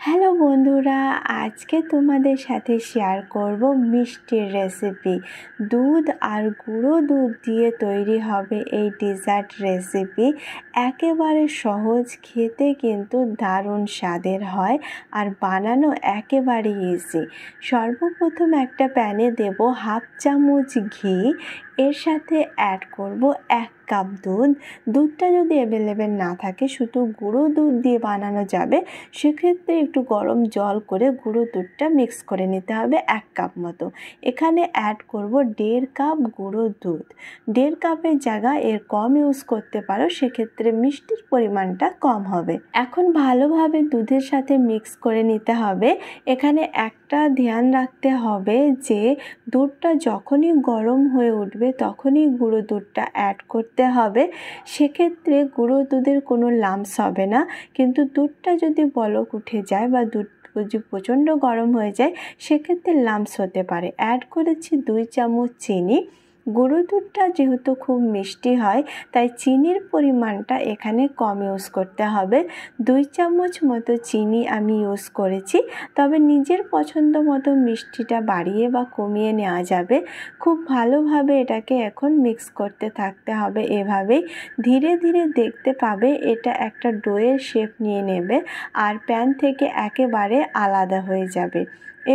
Hello বন্ধুরা, আজকে তোমাদের সাথে শেয়ার করব মিষ্টির রেসিপি। দুধ আর গুঁড়ো দুধ দিয়ে তৈরি হবে এই ডেজার্ট রেসিপি। একেবারে সহজ, খেতে কিন্তু দারুণ স্বাদের হয় আর বানানো একেবারে ইজি। সর্বপ্রথম একটা প্যানে দেব হাফ চামচ ঘি, এর সাথে অ্যাড করব 1 কাপ দুধ। দুধটা যদি অ্যাভেলেবেল না থাকে, শুধু গুঁড়ো দুধ দিয়ে বানানো যাবে, সেক্ষেত্রে একটু গরম জল করে গুঁড়ো দুধটা মিক্স করে নিতে হবে 1 কাপ মতো। এখানে অ্যাড করব 1.5 কাপ গুঁড়ো দুধ। 1.5 কাপের জায়গায় এর কম ইউজ করতে পারো, সেক্ষেত্রে মিষ্টির পরিমাণটা কম হবে। এখন ভালোভাবে দুধের সাথে মিক্স করে নিতে হবে। এখানে একটা ধ্যান রাখতে হবে যে দুধটা যখনই গরম হয়ে উঠবে তখনই গুঁড়ো দুধটা অ্যাড করতে হবে। সেক্ষেত্রে গুঁড়ো দুধের কোনো লাম্পস হবে না, কিন্তু দুধটা যদি বলক উঠে যায় বা দুধ যদি প্রচণ্ড গরম হয়ে যায়, সেক্ষেত্রে লাম্পস হতে পারে। অ্যাড করেছি 2 চামচ চিনি। গুঁড়ো দুধটা যেহেতু খুব মিষ্টি হয়, তাই চিনির পরিমাণটা এখানে কম ইউজ করতে হবে। 2 চামচ মতো চিনি আমি ইউজ করেছি, তবে নিজের পছন্দ মতো মিষ্টিটা বাড়িয়ে বা কমিয়ে নেওয়া যাবে। খুব ভালোভাবে এটাকে এখন মিক্স করতে থাকতে হবে। এভাবেই ধীরে ধীরে দেখতে পাবে এটা একটা ডোয়ের শেপ নিয়ে নেবে আর প্যান থেকে একেবারে আলাদা হয়ে যাবে।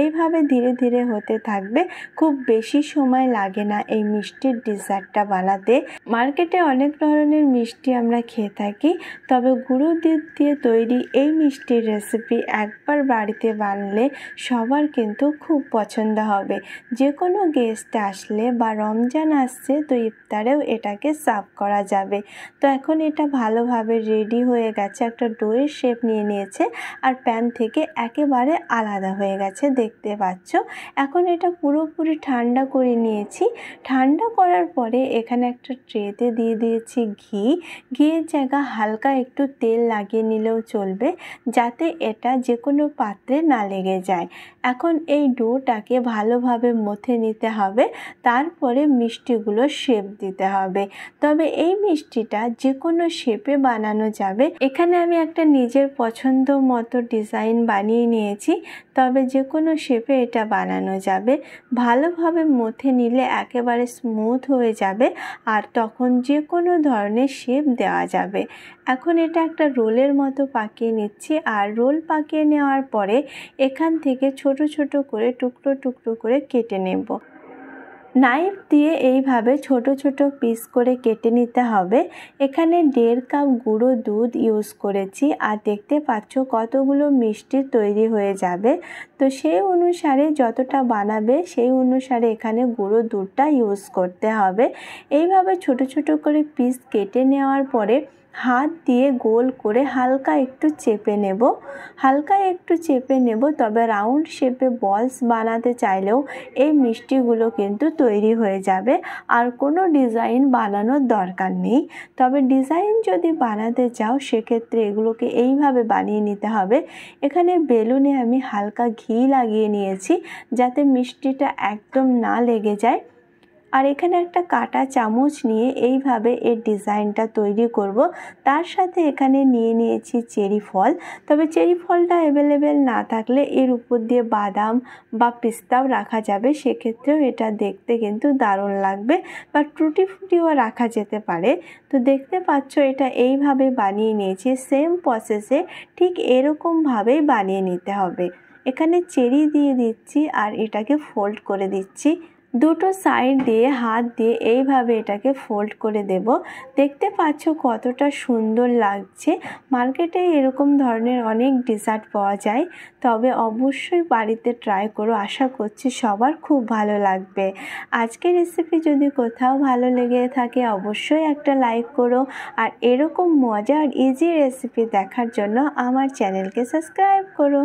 এইভাবে ধীরে ধীরে হতে থাকবে। খুব বেশি সময় লাগে না এই মিষ্টির ডেজার্টটা বানাতে। মার্কেটে অনেক ধরনের মিষ্টি আমরা খেয়ে থাকি, তবে গুঁড়ো দুধ দিয়ে তৈরি এই মিষ্টির রেসিপি একবার বাড়িতে বানালে সবার কিন্তু খুব পছন্দ হবে। যে কোনো গেস্ট আসলে বা রমজান আসছে, তো ইফতারেও এটাকে সার্ভ করা যাবে। তো এখন এটা ভালোভাবে রেডি হয়ে গেছে, একটা ডোয়ের শেপ নিয়ে নিয়েছে আর প্যান থেকে একেবারে আলাদা হয়ে গেছে, দেখতে পাচ্ছ। এখন এটা পুরোপুরি ঠান্ডা করে নিয়েছি। ঠান্ডা করার পরে এখানে একটা ট্রেতে দিয়ে দিয়েছি ঘি। ঘিয়ের জায়গা হালকা একটু তেল লাগিয়ে নিলেও চলবে, যাতে এটা যে কোনো পাত্রে না লেগে যায়। এখন এই ডোটাকে ভালোভাবে মথে নিতে হবে, তারপরে মিষ্টিগুলো শেপ দিতে হবে। তবে এই মিষ্টিটা যে কোনো শেপে বানানো যাবে। এখানে আমি একটা নিজের পছন্দ মতো ডিজাইন বানিয়ে নিয়েছি, তবে যে কোনো শেপে এটা বানানো যাবে। ভালোভাবে মথে নিলে একেবারে স্মুথ হয়ে যাবে আর তখন যে কোনো ধরনের শেপ দেওয়া যাবে। এখন এটা একটা রোলের মতো পাকিয়ে নিচ্ছি, আর রোল পাকিয়ে নেওয়ার পরে এখান থেকে ছোট ছোট করে টুকরো টুকরো করে কেটে নেব। নাইফ দিয়ে এইভাবে ছোট ছোট পিস করে কেটে নিতে হবে। এখানে 1.5 কাপ গুঁড়ো দুধ ইউজ করেছি, আর দেখতে পাচ্ছ কতগুলো মিষ্টি তৈরি হয়ে যাবে। তো সেই অনুসারে যতটা বানাবে সেই অনুসারে এখানে গুঁড়ো দুধটা ইউজ করতে হবে। এইভাবে ছোট ছোট করে পিস কেটে নেওয়ার পরে হাত দিয়ে গোল করে হালকা একটু চেপে নেব। তবে রাউন্ড শেপে বলস বানাতে চাইলেও এই মিষ্টিগুলো কিন্তু তৈরি হয়ে যাবে, আর কোনো ডিজাইন বানানোর দরকার নেই। তবে ডিজাইন যদি বানাতে চাও, সেক্ষেত্রে এগুলোকে এইভাবে বানিয়ে নিতে হবে। এখানে বেলুনে আমি হালকা ঘি লাগিয়ে নিয়েছি, যাতে মিষ্টিটা একদম না লেগে যায়। আর এখানে একটা কাঁটা চামচ নিয়ে এইভাবে এর ডিজাইনটা তৈরি করব। তার সাথে এখানে নিয়ে নিয়েছি চেরি ফল। তবে চেরি ফলটা অ্যাভেলেবেল না থাকলে এর উপর দিয়ে বাদাম বা পিস্তাও রাখা যাবে, সেক্ষেত্রেও এটা দেখতে কিন্তু দারুণ লাগবে। বা টুটি ফুটিও রাখা যেতে পারে। তো দেখতে পাচ্ছ এটা এইভাবে বানিয়ে নিয়েছি। সেম প্রসেসে ঠিক এরকমভাবেই বানিয়ে নিতে হবে। এখানে চেরি দিয়ে দিচ্ছি আর এটাকে ফোল্ড করে দিচ্ছি। দুটো সাইড দিয়ে হাত দিয়ে এইভাবে এটাকে ফোল্ড করে দেব। দেখতে পাচ্ছ কতটা সুন্দর লাগছে। মার্কেটে এরকম ধরনের অনেক ডেজার্ট পাওয়া যায়, তবে অবশ্যই বাড়িতে ট্রাই করো। আশা করছি সবার খুব ভালো লাগবে। আজকের রেসিপি যদি কোথাও ভালো লেগে থাকে, অবশ্যই একটা লাইক করো, আর এরকম মজার ইজি রেসিপি দেখার জন্য আমার চ্যানেলকে সাবস্ক্রাইব করো।